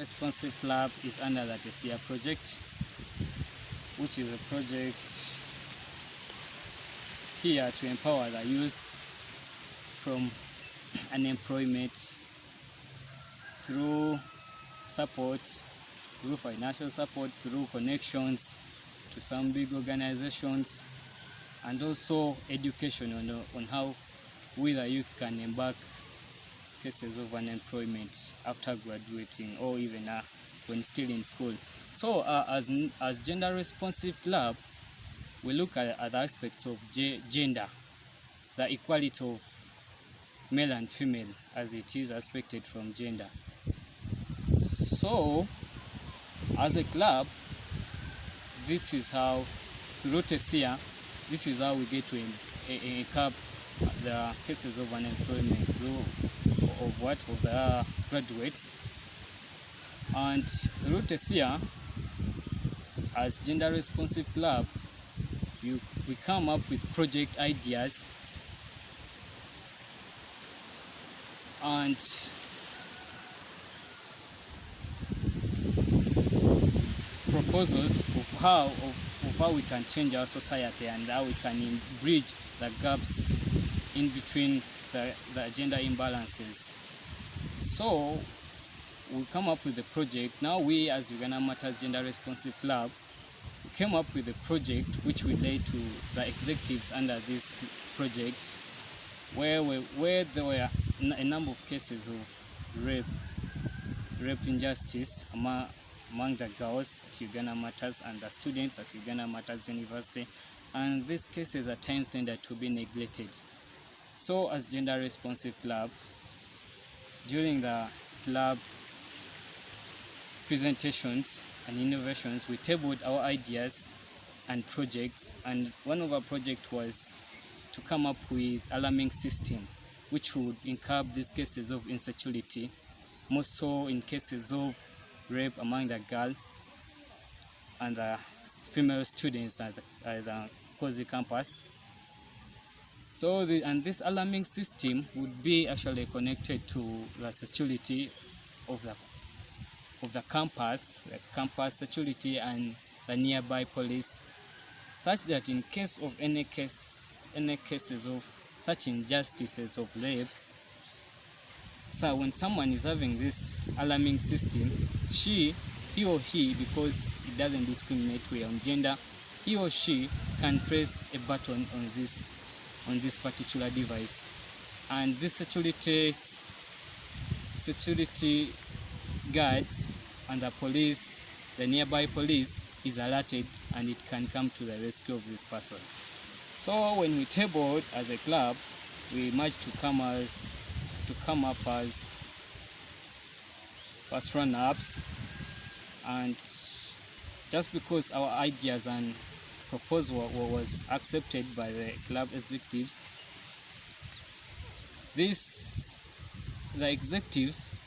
Responsive Club is under the TESCEA project, which is a project here to empower the youth from unemployment through support, through financial support, through connections to some big organizations, and also education on how we the youth can embark cases of unemployment after graduating or even when still in school. So as gender responsive club, we look at the aspects of gender, the equality of male and female as it is expected from gender. So as a club, this is how, through TESCEA, this is how we get to curb the cases of unemployment through of the graduates. And through TESCEA, as gender responsive club, we come up with project ideas and proposals of how we can change our society and how we can bridge the gaps in between the gender imbalances. So we come up with a project. Now we as Uganda Matters Gender Responsive Club, we came up with a project which we laid to the executives under this project, where there were a number of cases of rape injustice among the girls at Uganda Matters and the students at Uganda Matters University, and these cases at times tended to be neglected. So as gender responsive club, during the club presentations and innovations, we tabled our ideas and projects, and one of our projects was to come up with alarming system which would curb these cases of insecurity, more so in cases of rape among the girl and the female students at the Kozi campus. So this alarming system would be actually connected to the security of the campus, the campus security and the nearby police, such that in case of any cases of such injustices of rape, so when someone is having this alarming system, he or he, because it doesn't discriminate on gender, he or she can press a button on this particular device, and this security guards and the police, the nearby police, is alerted and it can come to the rescue of this person. So when we tabled as a club, we managed to come up as first run-ups, and just because our ideas and proposal was accepted by the club executives, the executives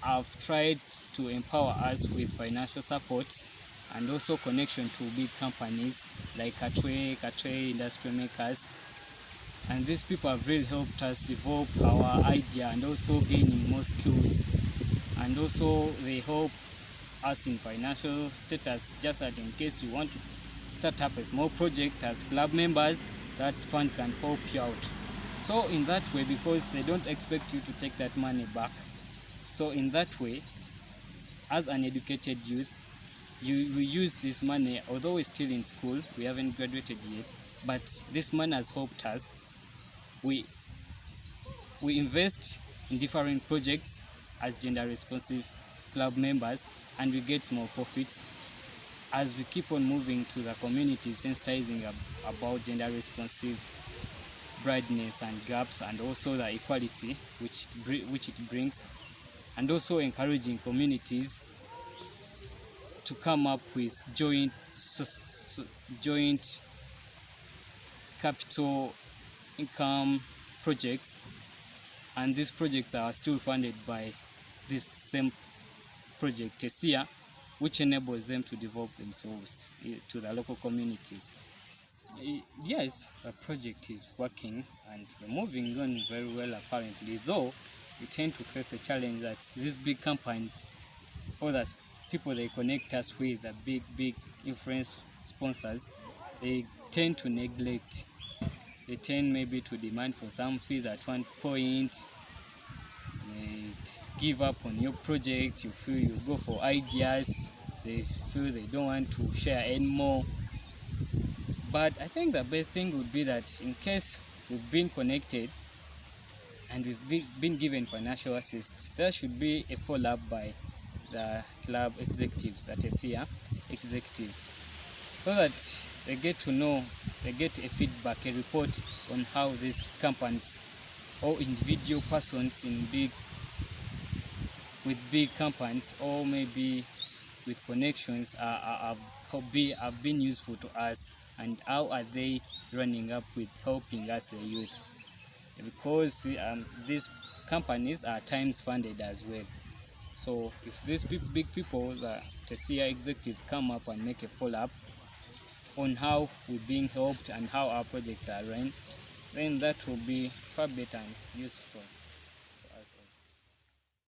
have tried to empower us with financial support and also connection to big companies like Katwe Industrial Makers, and these people have really helped us develop our idea and also gaining more skills, and also they help us in financial status, just that in case you want to start up a small project as club members, that fund can help you out. So in that way, because they don't expect you to take that money back, so in that way, as an educated youth, we use this money, although we're still in school, we haven't graduated yet, but this money has helped us. We invest in different projects as gender responsive club members, and we get small profits as we keep on moving to the community, sensitizing about gender responsive brightness and gaps, and also the equality which it brings, and also encouraging communities to come up with joint capital income projects, and these projects are still funded by this same project TESCEA, which enables them to develop themselves to the local communities. Yes, the project is working and we're moving on very well apparently, though we tend to face a challenge that these big companies other people they connect us with, the big influence sponsors, they tend to neglect. They tend maybe to demand for some fees at one point. They give up on your project. You feel you go for ideas. They feel they don't want to share anymore. But I think the best thing would be that in case we've been connected and we've been given financial assist, there should be a follow-up by the club executives, the TESCEA executives, so that they get to know, they get a feedback, a report on how these companies or individual persons with big companies or maybe with connections have been useful to us, and how are they running up with helping us, the youth, because these companies are times funded as well. So if these big people, the TESCEA executives, come up and make a follow-up on how we're being helped and how our projects are run, then that will be far better and useful.